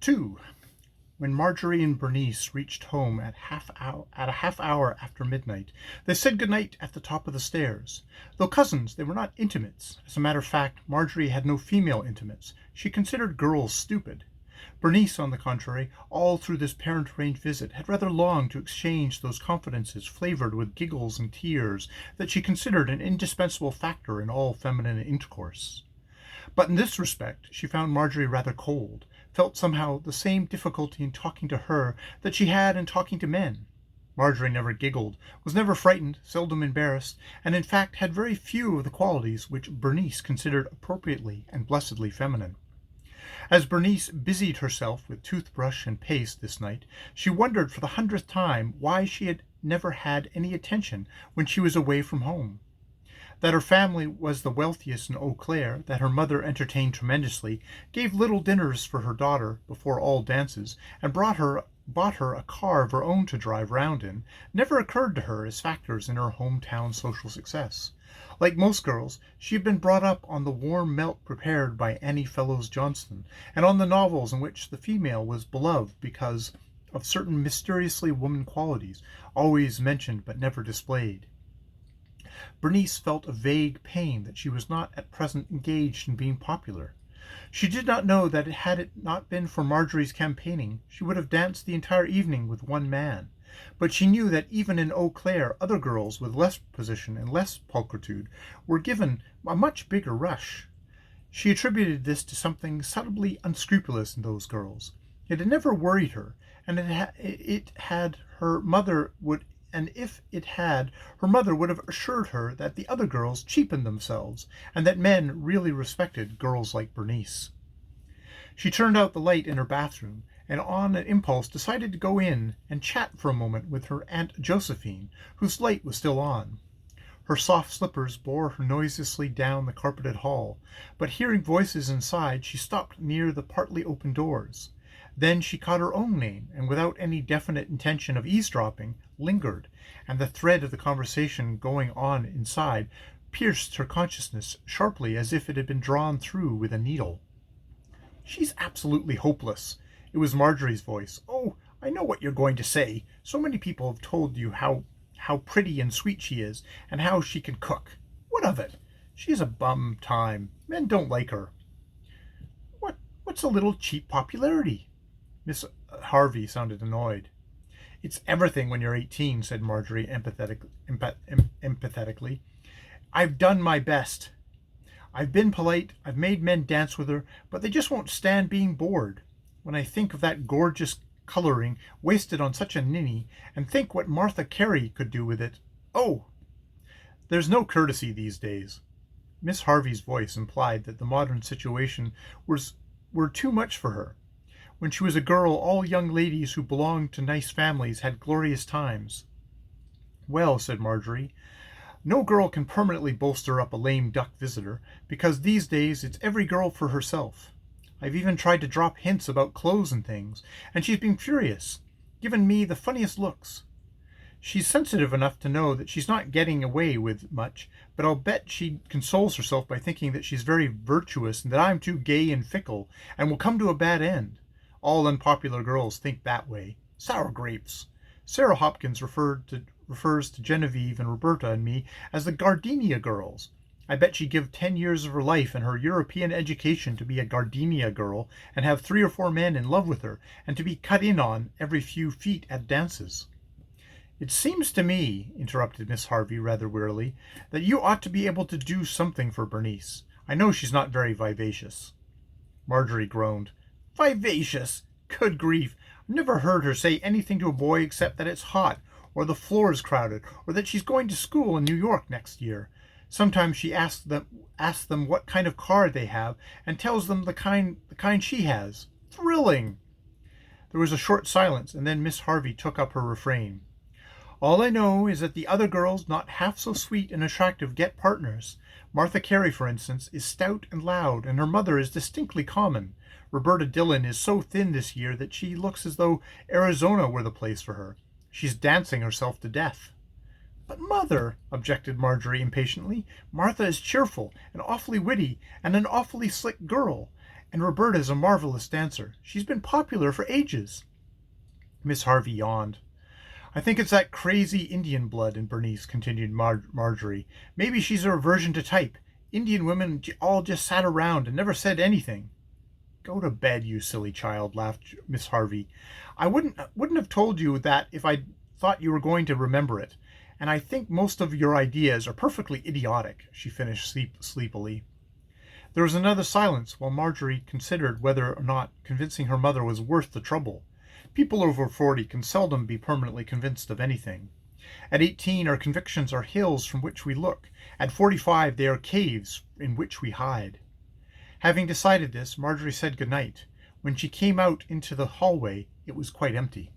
2. When Marjorie and Bernice reached home at a half hour after midnight, they said good night at the top of the stairs. Though cousins, they were not intimates. As a matter of fact, Marjorie had no female intimates. She considered girls stupid. Bernice, on the contrary, all through this parent-arranged visit, had rather longed to exchange those confidences flavored with giggles and tears that she considered an indispensable factor in all feminine intercourse. But in this respect she found Marjorie rather cold, felt somehow the same difficulty in talking to her that she had in talking to men. Marjorie never giggled, was never frightened, seldom embarrassed, and in fact had very few of the qualities which Bernice considered appropriately and blessedly feminine. As Bernice busied herself with toothbrush and paste this night, she wondered for the 100th time why she had never had any attention when she was away from home. That her family was the wealthiest in Eau Claire, that her mother entertained tremendously, gave little dinners for her daughter before all dances, and bought her a car of her own to drive round in, never occurred to her as factors in her hometown social success. Like most girls, she had been brought up on the warm milk prepared by Annie Fellows Johnston, and on the novels in which the female was beloved because of certain mysteriously woman qualities, always mentioned but never displayed. Bernice felt a vague pain that she was not at present engaged in being popular. She did not know that had it not been for Marjorie's campaigning, she would have danced the entire evening with one man. But she knew that even in Eau Claire other girls with less position and less pulchritude were given a much bigger rush. She attributed this to something subtly unscrupulous in those girls. It had never worried her, and it had her mother would and if it had, her mother would have assured her that the other girls cheapened themselves, and that men really respected girls like Bernice. She turned out the light in her bathroom, and on an impulse decided to go in and chat for a moment with her Aunt Josephine, whose light was still on. Her soft slippers bore her noiselessly down the carpeted hall, but hearing voices inside, she stopped near the partly open doors. Then she caught her own name, and without any definite intention of eavesdropping, lingered, and the thread of the conversation going on inside pierced her consciousness sharply as if it had been drawn through with a needle. "She's absolutely hopeless." It was Marjorie's voice. "Oh, I know what you're going to say. So many people have told you how pretty and sweet she is, and how she can cook. What of it? She's a bum time. Men don't like her." What's a little cheap popularity?" Miss Harvey sounded annoyed. "It's everything when you're 18, said Marjorie empathetically. "I've done my best. I've been polite, I've made men dance with her, but they just won't stand being bored. When I think of that gorgeous coloring wasted on such a ninny, and think what Martha Carey could do with it. Oh! There's no courtesy these days." Miss Harvey's voice implied that the modern situation were too much for her. When she was a girl, all young ladies who belonged to nice families had glorious times. "Well," said Marjorie, "no girl can permanently bolster up a lame duck visitor, because these days it's every girl for herself. I've even tried to drop hints about clothes and things, and she's been furious, given me the funniest looks. She's sensitive enough to know that she's not getting away with much, but I'll bet she consoles herself by thinking that she's very virtuous and that I'm too gay and fickle and will come to a bad end. All unpopular girls think that way. Sour grapes. Sarah Hopkins refers to Genevieve and Roberta and me as the Gardenia girls. I bet she'd give 10 years of her life and her European education to be a Gardenia girl and have 3 or 4 men in love with her and to be cut in on every few feet at dances." "It seems to me," interrupted Miss Harvey rather wearily, "that you ought to be able to do something for Bernice. I know she's not very vivacious." Marjorie groaned. "Vivacious? Good grief! I've never heard her say anything to a boy except that it's hot, or the floor is crowded, or that she's going to school in New York next year. Sometimes she asks them what kind of car they have, and tells them the kind she has. Thrilling!" There was a short silence, and then Miss Harvey took up her refrain. "All I know is that the other girls not half so sweet and attractive get partners. Martha Carey, for instance, is stout and loud, and her mother is distinctly common. Roberta Dillon is so thin this year that she looks as though Arizona were the place for her. She's dancing herself to death." "But, Mother," objected Marjorie impatiently, "Martha is cheerful and awfully witty and an awfully slick girl, And Roberta's a marvelous dancer. She's been popular for ages." Miss Harvey yawned. "I think it's that crazy Indian blood in Bernice," continued Marjorie. "Maybe she's a reversion to type. Indian women all just sat around and never said anything." "Go to bed, you silly child," laughed Miss Harvey. "I wouldn't have told you that if I thought you were going to remember it. And I think most of your ideas are perfectly idiotic," she finished sleepily. There was another silence while Marjorie considered whether or not convincing her mother was worth the trouble. People over 40 can seldom be permanently convinced of anything. At 18, our convictions are hills from which we look. At 45, they are caves in which we hide. Having decided this, Marjorie said good night. When she came out into the hallway, it was quite empty.